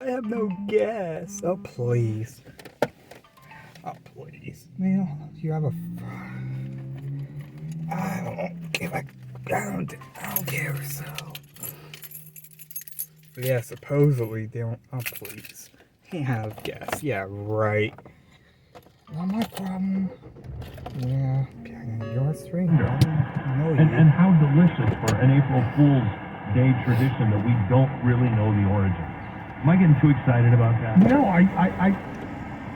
I have no gas. Oh, please. Oh, please. Man, you have a... I don't care, so... But yeah, supposedly they don't... Oh, please. Can't have gas. Yeah, right. Not my problem. Yeah, you're a stranger. No, and how delicious for an April Fool's Day tradition that we don't really know the origin. Am I getting too excited about that? No,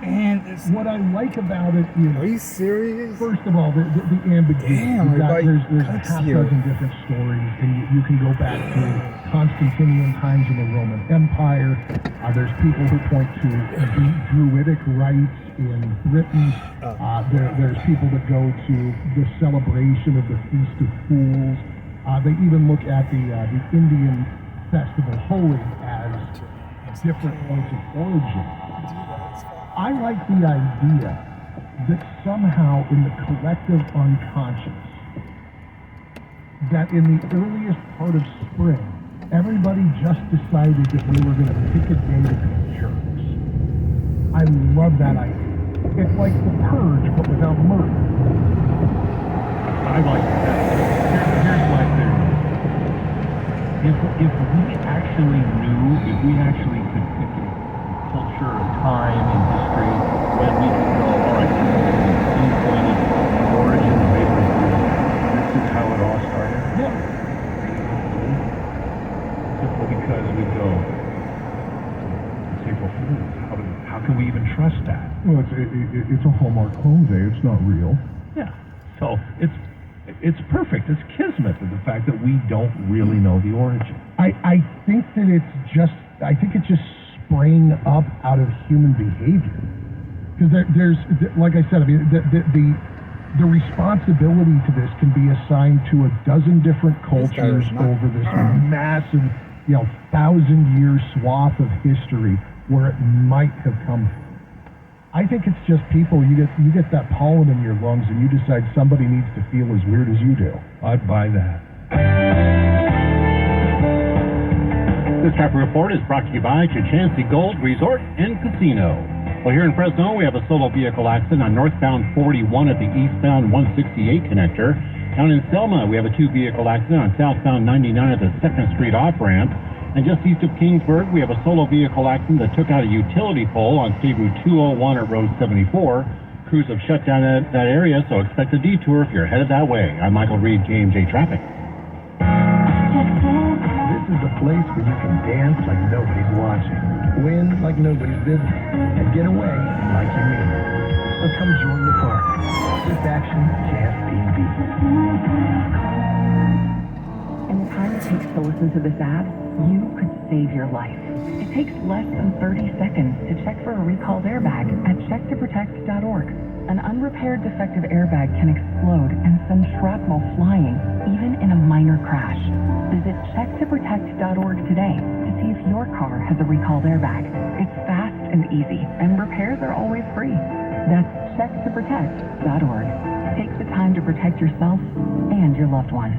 and what I like about it is... Are you serious? First of all, the ambiguity. Damn, There's a half dozen different stories, and you can go back to Constantinian times in the Roman Empire. There's people who point to the Druidic rites in Britain. There's people that go to the celebration of the Feast of Fools. They even look at the Indian festival Holi as different points of origin. I like the idea that somehow in the collective unconscious, that in the earliest part of spring, everybody just decided that we were going to pick a day to be jerks. I love that idea. It's like the Purge, but without murder. I like that. Here's my theory. If we actually could pick a culture, a time in history when we can go, all right, this is the pinpointed origin of April Fool's. This is how it all started. Yeah. Simply because we go, it's April Fool's. How can we even trust that? Well, it's a Hallmark home day. It's not real. Yeah. So it's perfect. It's kismet of the fact that we don't really know the origin. I think that it just sprang up out of human behavior. Because there's, like I said, I mean, the responsibility to this can be assigned to a dozen different cultures over this massive, 1,000-year swath of history where it might have come from. I think it's just people. You get that pollen in your lungs, and you decide somebody needs to feel as weird as you do. I'd buy that. This traffic report is brought to you by Chachansey Gold Resort and Casino. Well, here in Fresno, we have a solo vehicle accident on northbound 41 at the eastbound 168 connector. Down in Selma, we have a two-vehicle accident on southbound 99 at the 2nd Street off-ramp. And just east of Kingsburg, we have a solo vehicle accident that took out a utility pole on State Route 201 at Road 74. Crews have shut down that area, so expect a detour if you're headed that way. I'm Michael Reed, KMJ Traffic. This is the place where you can dance like nobody's watching, win like nobody's business, and get away like you mean it. So come join the party. This action can't be beat. In the time it takes to listen to this ad, you could save your life. It takes less than 30 seconds to check for a recalled airbag at checktoprotect.org. An unrepaired defective airbag can explode and send shrapnel flying, even in a minor crash. Visit checktoprotect.org today to see if your car has a recalled airbag. It's fast and easy, and repairs are always free. That's checktoprotect.org. Take the time to protect yourself and your loved ones.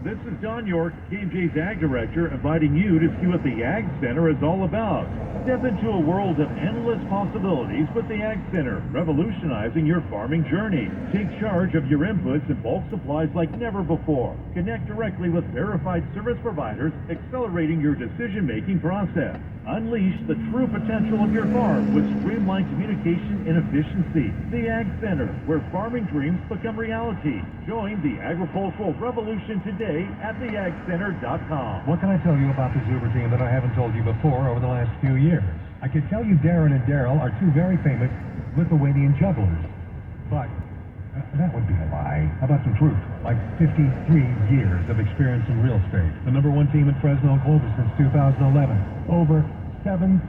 This is Don York, KMJ's Ag Director, inviting you to see what the Ag Center is all about. Step into a world of endless possibilities with the Ag Center, revolutionizing your farming journey. Take charge of your inputs and bulk supplies like never before. Connect directly with verified service providers, accelerating your decision-making process. Unleash the true potential of your farm with streamlined communication and efficiency. The Ag Center, where farming dreams become reality. Join the agricultural revolution today at theagcenter.com. What can I tell you about the Zuber team that I haven't told you before over the last few years? I could tell you Darren and Daryl are two very famous Lithuanian jugglers. But that would be a lie. How about some truth? Like 53 years of experience in real estate. The number one team in Fresno and Clovis since 2011. Over 7,000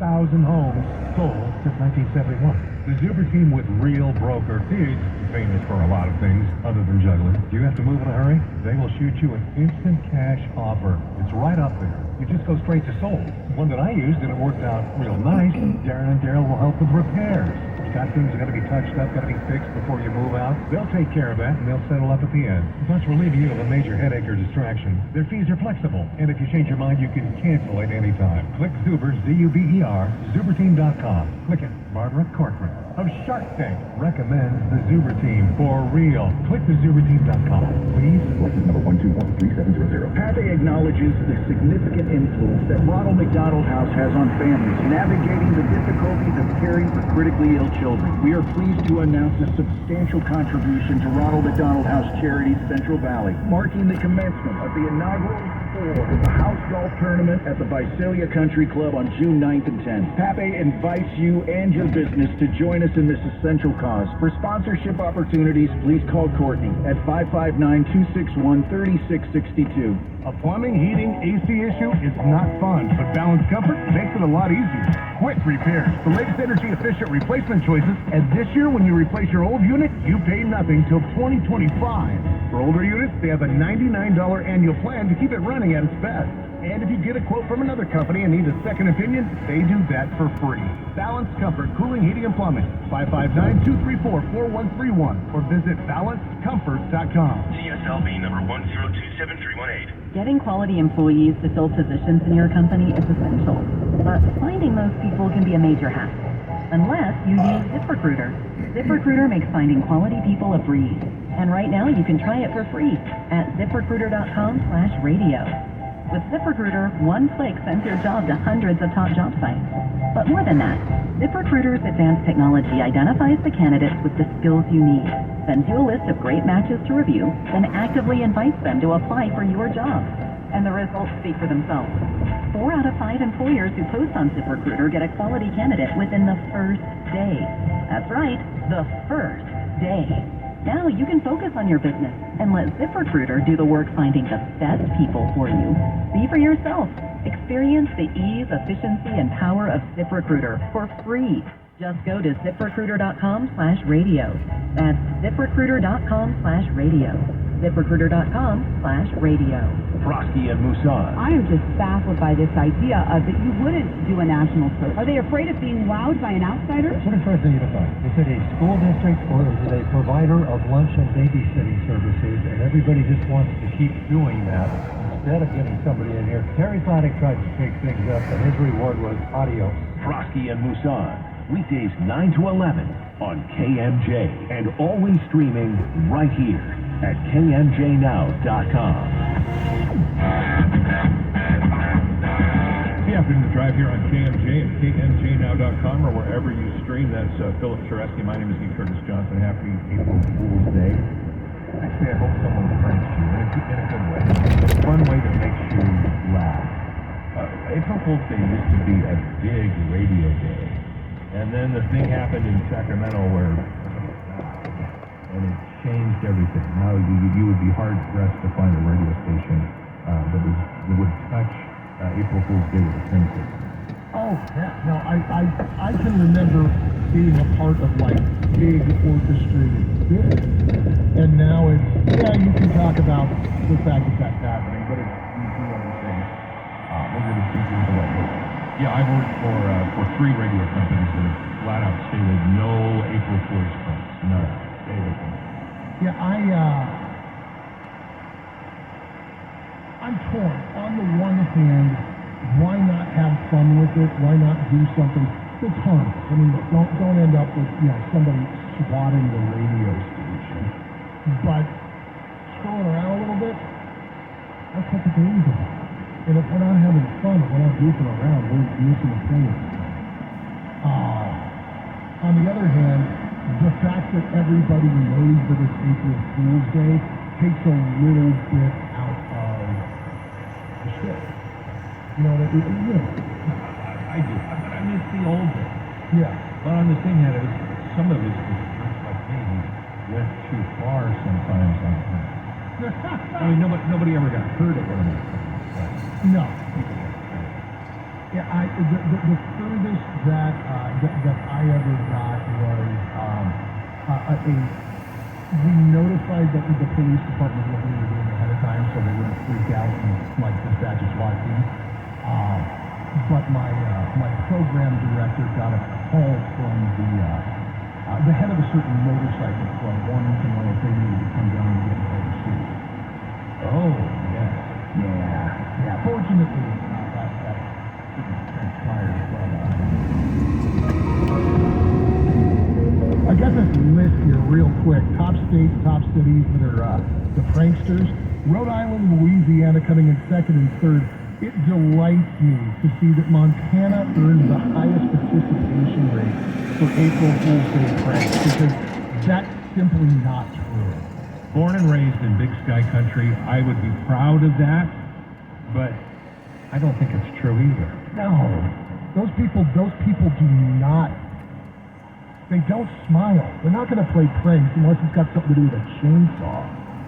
homes sold since 1971. The Zuber team with real broker fees, famous for a lot of things other than juggling. Do you have to move in a hurry? They will shoot you an instant cash offer. It's right up there. You just go straight to sold. One that I used and it worked out real nice. Darren and Daryl will help with repairs. got things that got to be touched up, got to be fixed before you move out, they'll take care of that and they'll settle up at the end. Plus, relieving you of a major headache or distraction. Their fees are flexible, and if you change your mind, you can cancel at any time. Click Zuber, Z-U-B-E-R, Zuberteam.com. Click it. Barbara Corcoran of Shark Tank recommends the Zuber Team for real. Click the Zuberteam.com, please. License number 1213700. Pathé acknowledges the significant influence that Ronald McDonald House has on families, navigating the difficulties of caring for critically ill children. We are pleased to announce a substantial contribution to Ronald McDonald House Charities Central Valley, marking the commencement of the inaugural the House Golf Tournament at the Visalia Country Club on June 9th and 10th. Pape invites you and your business to join us in this essential cause. For sponsorship opportunities, please call Courtney at 559-261-3662. A plumbing, heating, AC issue is not fun, but Balanced Comfort makes it a lot easier. Quick repairs, the latest energy-efficient replacement choices, and this year when you replace your old unit, you pay nothing till 2025. For older units, they have a $99 annual plan to keep it running at its best. And if you get a quote from another company and need a second opinion, they do that for free. Balanced Comfort, Cooling, Heating, and Plumbing, 559-234-4131, or visit balancedcomfort.com. CSLB number 1027318. Getting quality employees to fill positions in your company is essential, but finding those people can be a major hassle, unless you use ZipRecruiter. ZipRecruiter makes finding quality people a breeze, and right now you can try it for free at ZipRecruiter.com/radio. With ZipRecruiter, one click sends your job to hundreds of top job sites. But more than that, ZipRecruiter's advanced technology identifies the candidates with the skills you need, sends you a list of great matches to review, then actively invites them to apply for your job. And the results speak for themselves. 4 out of 5 employers who post on ZipRecruiter get a quality candidate within the first day. That's right, the first day. Now you can focus on your business and let ZipRecruiter do the work finding the best people for you. See for yourself. Experience the ease, efficiency, and power of ZipRecruiter for free. Just go to ZipRecruiter.com/radio. That's ZipRecruiter.com/radio. ZipRecruiter.com/radio. Frosty and Musan. I am just baffled by this idea of that you wouldn't do a national search. Are they afraid of being wowed by an outsider? What is first unified? Is it a school district or is it a provider of lunch and babysitting services, and everybody just wants to keep doing that instead of getting somebody in here? Terry Fladdick tried to shake things up, and his reward was adios. Frosty and Musan. Weekdays 9 to 11 on KMJ, and always streaming right here at KMJNow.com. The afternoon drive here on KMJ and KMJNow.com, or wherever you stream. That's Philip Chereski. My name is E. Curtis Johnson. Happy April Fool's Day. Actually, I hope someone pranks you in a good way. A fun way that makes you laugh. April Fool's Day used to be a big radio day. And then the thing happened in Sacramento where and it changed everything. Now you would be hard pressed to find a radio station that would touch April Fool's Day with a pencil. Oh, yeah. No, I can remember being a part of like big orchestrated bits, and now it's you can talk about the fact that that's happening, but it's you do understand. Those are the two things that I work. Yeah, I've worked for 3 radio companies that have flat out stated no April Fool's pranks. No. Yeah, I'm torn. On the one hand, why not have fun with it? Why not do something that's harmless? I mean, don't end up with somebody swatting the radio station. But scrolling around a little bit, that's what the game's about. And if we're not having fun, if we're not goofing around, we're missing the point. On the other hand, the fact that everybody knows that it's April Fool's Day takes a little bit out of the shit. I do. I miss the old days. Yeah. But on the same hand, some of it was like maybe went too far sometimes on that. I mean, nobody ever got hurt at one of those things. No. Yeah, the furthest that I ever got was we notified the police department what we were doing ahead of time, so they wouldn't freak out and like dispatch a SWAT team. But my program director got a call from the head of a certain motorcycle club wanted to know if they needed to come down and get overseas. Oh, yes. Yeah. Fortunately, that didn't transpire, but I got this list here real quick. Top states, top cities that are the pranksters. Rhode Island, Louisiana coming in second and third. It delights me to see that Montana earned the highest participation rate for April Fool's Day pranks, because that's simply not true. Born and raised in Big Sky Country, I would be proud of that, but I don't think it's true either. No, those people do not. They don't smile. They're not going to play pranks unless it's got something to do with a chainsaw.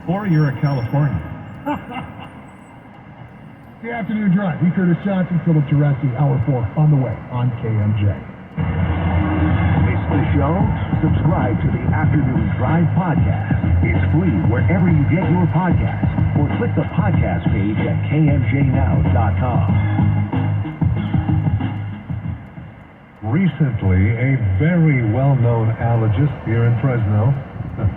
Or you're a Californian. The Afternoon Drive. E. Curtis Johnson, Philip Teresi, Hour 4 on the way on KMJ. Miss the show? Subscribe to the Afternoon Drive podcast. It's free wherever you get your podcasts, or click the podcast page at kmjnow.com. Recently, a very well-known allergist here in Fresno,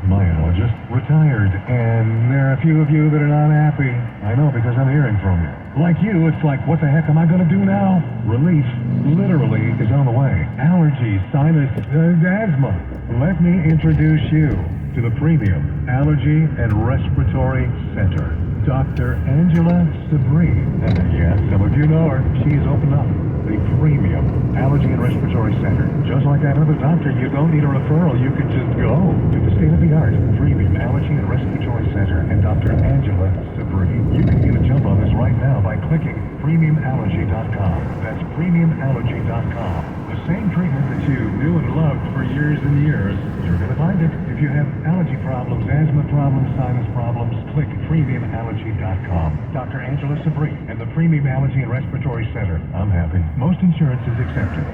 my allergist, retired, and there are a few of you that are not happy. I know, because I'm hearing from you. Like you, it's like, what the heck am I going to do now? Relief, literally, is on the way. Allergies, sinus, asthma. Let me introduce you to the Premium Allergy and Respiratory Center. Dr. Angela Sabri. And yes, some of you know her. She's opened up the Premium Allergy and Respiratory Center. Just like that other doctor, you don't need a referral. You can just go to the state-of-the-art Premium Allergy and Respiratory Center and Dr. Angela Sabri. You can get a jump on this right now by clicking premiumallergy.com. That's premiumallergy.com. The same treatment that you knew and loved for years and years, you're going to find it. If you have allergy problems, asthma problems, sinus problems, click premiumallergy.com. Dr. Angela Sabri and the Premium Allergy and Respiratory Center. I'm happy. Most insurance is accepted.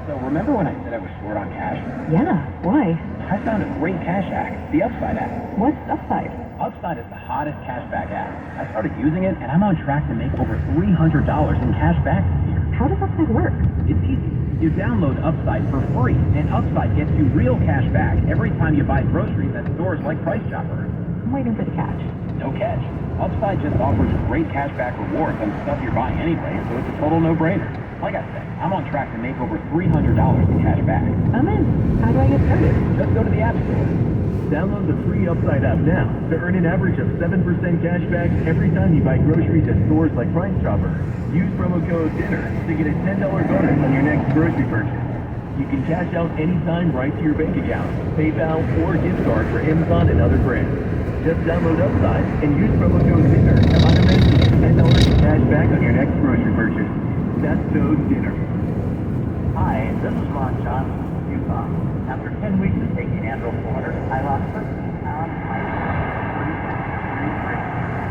So remember when I said I was short on cash? Yeah, why? I found a great cash hack, the Upside app. What's Upside? Upside is the hottest cashback app. I started using it, and I'm on track to make over $300 in cash back this year. How does Upside work? It's easy. You download Upside for free, and Upside gets you real cash back every time you buy groceries at stores like Price Chopper. I'm waiting for the catch. No catch. Upside just offers great cashback rewards on stuff you're buying anyway, so it's a total no-brainer. Like I said, I'm on track to make over $300 in cash back. I'm in. How do I get started? Just go to the App Store. Download the free Upside app now to earn an average of 7% cash back every time you buy groceries at stores like Price Chopper. Use promo code DINNER to get a $10 bonus on your next grocery purchase. You can cash out anytime right to your bank account, PayPal, or gift card for Amazon and other brands. Just download Upside and use promo code DINNER to automatically get $10 in cash back on your next grocery purchase. That's code DINNER. Hi, this is Ron Johnson from Utah. After 10 weeks of taking Andro 400, I lost 13 pounds.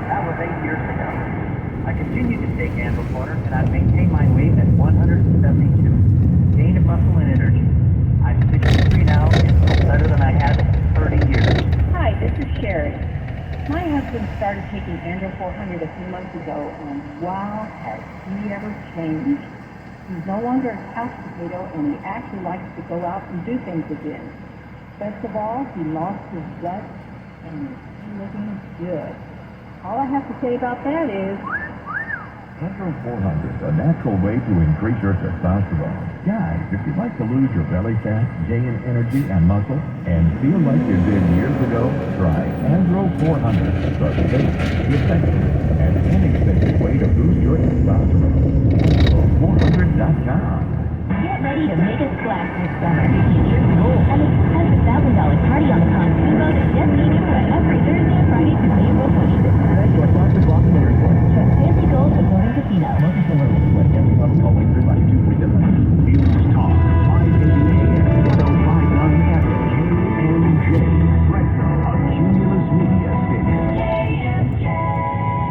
That was 8 years ago. I continued to take Andro 400, and I've maintained my weight at 172. Gained muscle and energy. I'm 63 now and feel better than I had in 30 years. Hi, this is Sherry. My husband started taking Andro 400 a few months ago, and wow, has he ever changed. He's no longer a couch potato, and he actually likes to go out and do things again. Best of all, he lost his gut, and he's looking good. All I have to say about that is... Andro 400, a natural way to increase your testosterone. Guys, if you'd like to lose your belly fat, gain energy and muscle, and feel like you did years ago, try Andro 400, the safe, effective, and inexpensive way to boost your testosterone. Andro400.com. Get ready to make a splash this summer. Here's gold, an expensive $1,000 party on the pontoon boat at Jet Neighborhood every Thursday and Friday through April 20th. Thanks to our sponsor, Block Winners Point. Check Fancy Gold Resort and Casino. Welcome to Little Split. Every month, call 835-247. News Talk, 580 AM, 1059 FM, KMJ, Fresno, a Cumulus Media Station.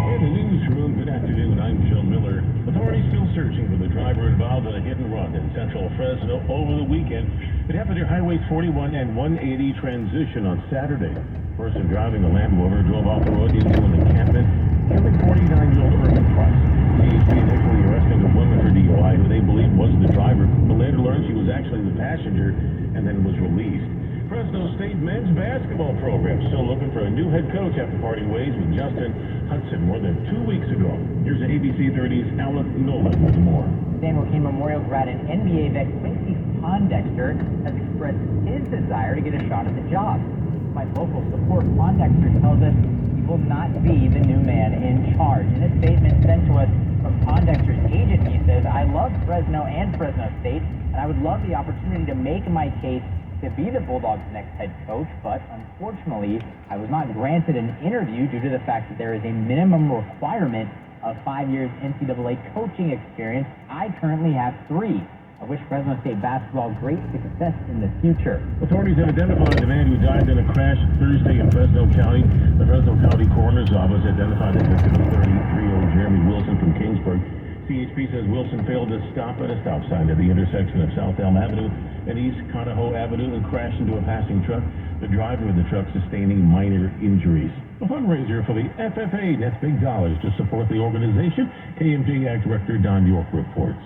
In the newsroom, good afternoon. I'm Phil Miller. Authorities still searching for the driver involved in a hit and run in central Fresno over the weekend. It happened near Highways 41 and 180 transition on Saturday. Person driving a Land Rover drove off the road into an encampment, killing 49-year-old Irvin Price. CHP initially arresting a woman for DUI who they believe was the driver, but later learned she was actually the passenger and then was released. Fresno State men's basketball program still looking for a new head coach after parting ways with Justin Hudson more than 2 weeks ago. Here's ABC 30's Alec Nolan with more. San Joaquin Memorial grad and NBA vet Quincy Pondexter has expressed his desire to get a shot at the job. Despite local support, Pondexter tells us he will not be the new man in charge. In a statement sent to us from Pondexter's agent, he says, "I love Fresno and Fresno State, and I would love the opportunity to make my case to be the Bulldogs' next head coach, but unfortunately, I was not granted an interview due to the fact that there is a minimum requirement of 5 years NCAA coaching experience. I currently have 3. I wish Fresno State basketball great success in the future." Authorities have identified the man who died in a crash Thursday in Fresno County. The Fresno County Coroner's Office identified the victim as 33-year-old Jeremy Wilson from Kingsburg. CHP says Wilson failed to stop at a stop sign at the intersection of South Elm Avenue and East Conahoe Avenue and crashed into a passing truck. The driver of the truck sustaining minor injuries. A fundraiser for the FFA nets big dollars to support the organization. KMJ Ag Director Don York reports.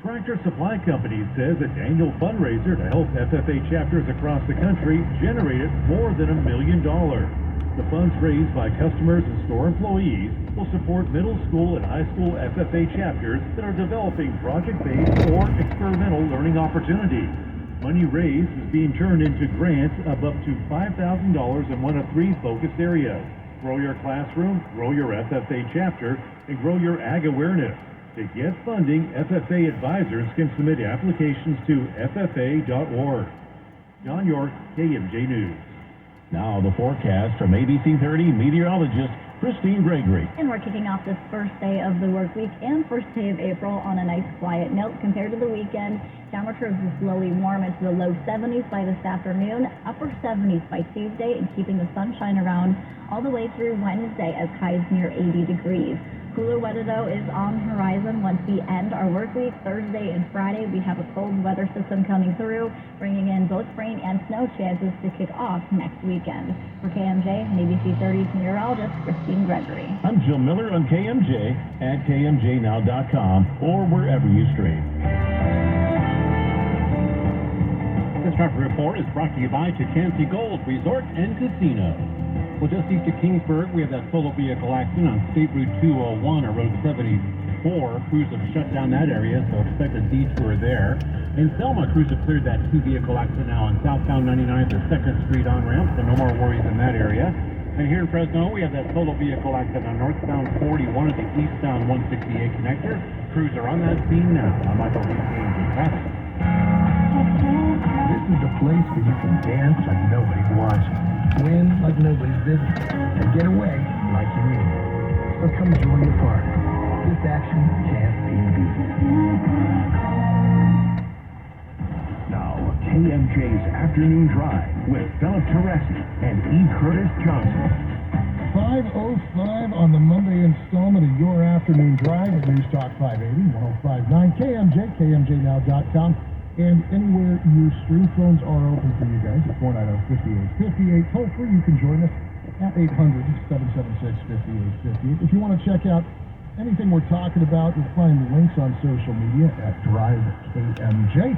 Tractor Supply Company says its annual fundraiser to help FFA chapters across the country generated more than $1 million. The funds raised by customers and store employees will support middle school and high school FFA chapters that are developing project-based or experimental learning opportunities. Money raised is being turned into grants of up to $5,000 in one of 3 focused areas: grow your classroom, grow your FFA chapter, and grow your ag awareness. To get funding, FFA advisors can submit applications to ffa.org. John York, KMJ News. Now the forecast from ABC 30 meteorologist Christine Gregory. And we're kicking off this first day of the work week and first day of April on a nice quiet note. Compared to the weekend, temperatures will slowly warm into the low 70s by this afternoon, upper 70s by Tuesday, and keeping the sunshine around all the way through Wednesday as highs near 80 degrees. Cooler weather, though, is on the horizon once we end our work week. Thursday and Friday, we have a cold weather system coming through, bringing in both rain and snow chances to kick off next weekend. For KMJ and ABC 30's meteorologist Christine Gregory. I'm Jill Miller on KMJ at KMJNow.com or wherever you stream. This traffic report is brought to you by Chachansey Gold Resort and Casino. Well, just east of Kingsburg, we have that solo vehicle accident on State Route 201 or Road 74. Crews have shut down that area, so expect a detour there. In Selma, crews have cleared that 2-vehicle accident now on southbound 99th or 2nd Street on-ramp, so no more worries in that area. And here in Fresno, we have that solo vehicle accident on northbound 41 at the eastbound 168 connector. Crews are on that scene now. I'm Michael Lee, traffic. This is the place where you can dance like nobody's watching, win like nobody's business, and get away like you mean it. So come join the party. This action can't be beat. Now, KMJ's Afternoon Drive with Philip Teresi and E. Curtis Johnson. 5:05 on the Monday installment of your Afternoon Drive at News Talk 580, 105.9 KMJ, KMJNow.com. And anywhere your stream phones are open for you guys at 490-5858. Toll free, you can join us at 800-776-5858. If you want to check out anything we're talking about, you'll find the links on social media at Drive KMJ.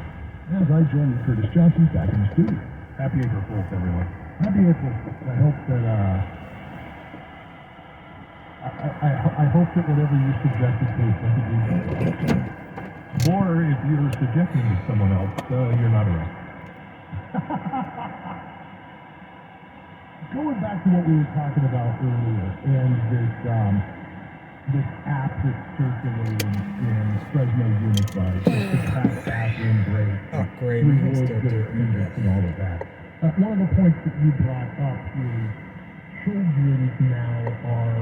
As I join you, Curtis Johnson, back in the studio. Happy April Fool's, everyone. Happy April. I hope that I hope that whatever you suggested to or if you're suggesting to someone else, you're not arrested. Going back to what we were talking about earlier, and this app that's circulating in Fresno Unified, the bathroom break, rewards that are indexed and all of that. One of the points that you brought up is children now are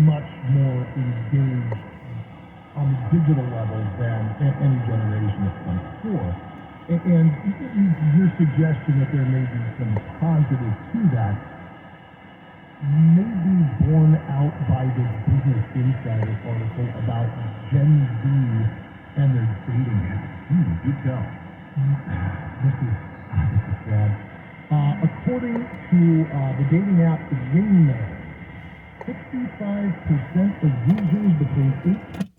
much more engaged on the digital level than any generation that's come before. And your suggestion that there may be some positive to that may be borne out by the Business Insider article about Gen Z and their dating apps. Do tell. This is sad. According to the dating app Wingman, 65% of users between 18